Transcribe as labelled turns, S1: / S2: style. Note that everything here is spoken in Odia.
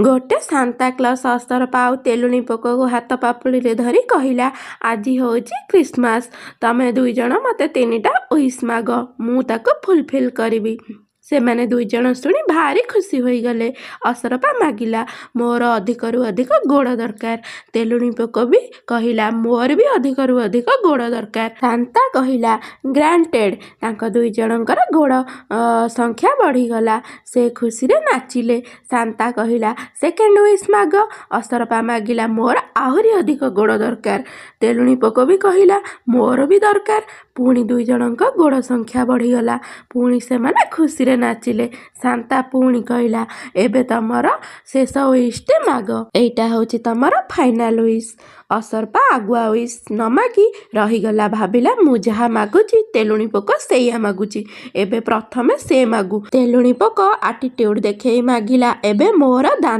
S1: ଗୋଟେ ସାନ୍ତାକ୍ଲଜ ଅସରପା ଆଉ ତେଲୁଣି ପୋକକୁ ହାତ ପାପୁଲିରେ ଧରି କହିଲା, ଆଜି ହେଉଛି କ୍ରିସମାସ। ତମେ ଦୁଇଜଣ ମୋତେ 3ଟା ୱିଶ୍ ମାଗ, ମୁଁ ତାକୁ ଫୁଲଫିଲ୍ କରିବି। ସେମାନେ ଦୁଇଜଣ ଶୁଣି ଭାରି ଖୁସି ହୋଇଗଲେ। ଅସରପା ମାଗିଲା, ମୋର ଅଧିକରୁ ଅଧିକ ଗୋଡ଼ ଦରକାର। ତେଲୁଣି ପୋକ ବି କହିଲା, ମୋର ବି ଅଧିକରୁ ଅଧିକ ଗୋଡ଼ ଦରକାର। ସାନ୍ତା କହିଲା, ଗ୍ରାଣ୍ଟେଡ୍। ତାଙ୍କ ଦୁଇଜଣଙ୍କର ଗୋଡ଼ ସଂଖ୍ୟା ବଢ଼ିଗଲା। ସେ ଖୁସିରେ ନାଚିଲେ। ସାନ୍ତା କହିଲା, ସେକେଣ୍ଡ ୱିଶ୍ ମାଗ। ଅସରପା ମାଗିଲା, ମୋର ଆହୁରି ଅଧିକ ଗୋଡ଼ ଦରକାର। ତେଲୁଣି ପୋକ ବି କହିଲା, ମୋର ବି ଦରକାର। ପୁଣି ଦୁଇଜଣଙ୍କ ଗୋଡ଼ ସଂଖ୍ୟା ବଢ଼ିଗଲା। ପୁଣି ସେମାନେ ଖୁସିରେ ନାଚିଲେ। ସାନ୍ତା ପୁଣି କହିଲା, ଏବେ ତମର ଶେଷ ୱିଶ୍ଟେ ମାଗ। ଏଇଟା ହେଉଛି ତମର ଫାଇନାଲ ୱିଶ୍। ଅସରପା ଆଗୁଆ ୱିଶ୍ ନ ମାଗି ରହିଗଲା। ଭାବିଲା, ମୁଁ ଯାହା ମାଗୁଛି ତେଲୁଣି ପୋକ ସେଇଆ ମାଗୁଛି, ଏବେ ପ୍ରଥମେ ସେ ମାଗୁ। ତେଲୁଣି ପୋକ ଆଟିଟ୍ୟୁଡ୍ ଦେଖେଇ ମାଗିଲା, ଏବେ ମୋର ଦାନ୍ତ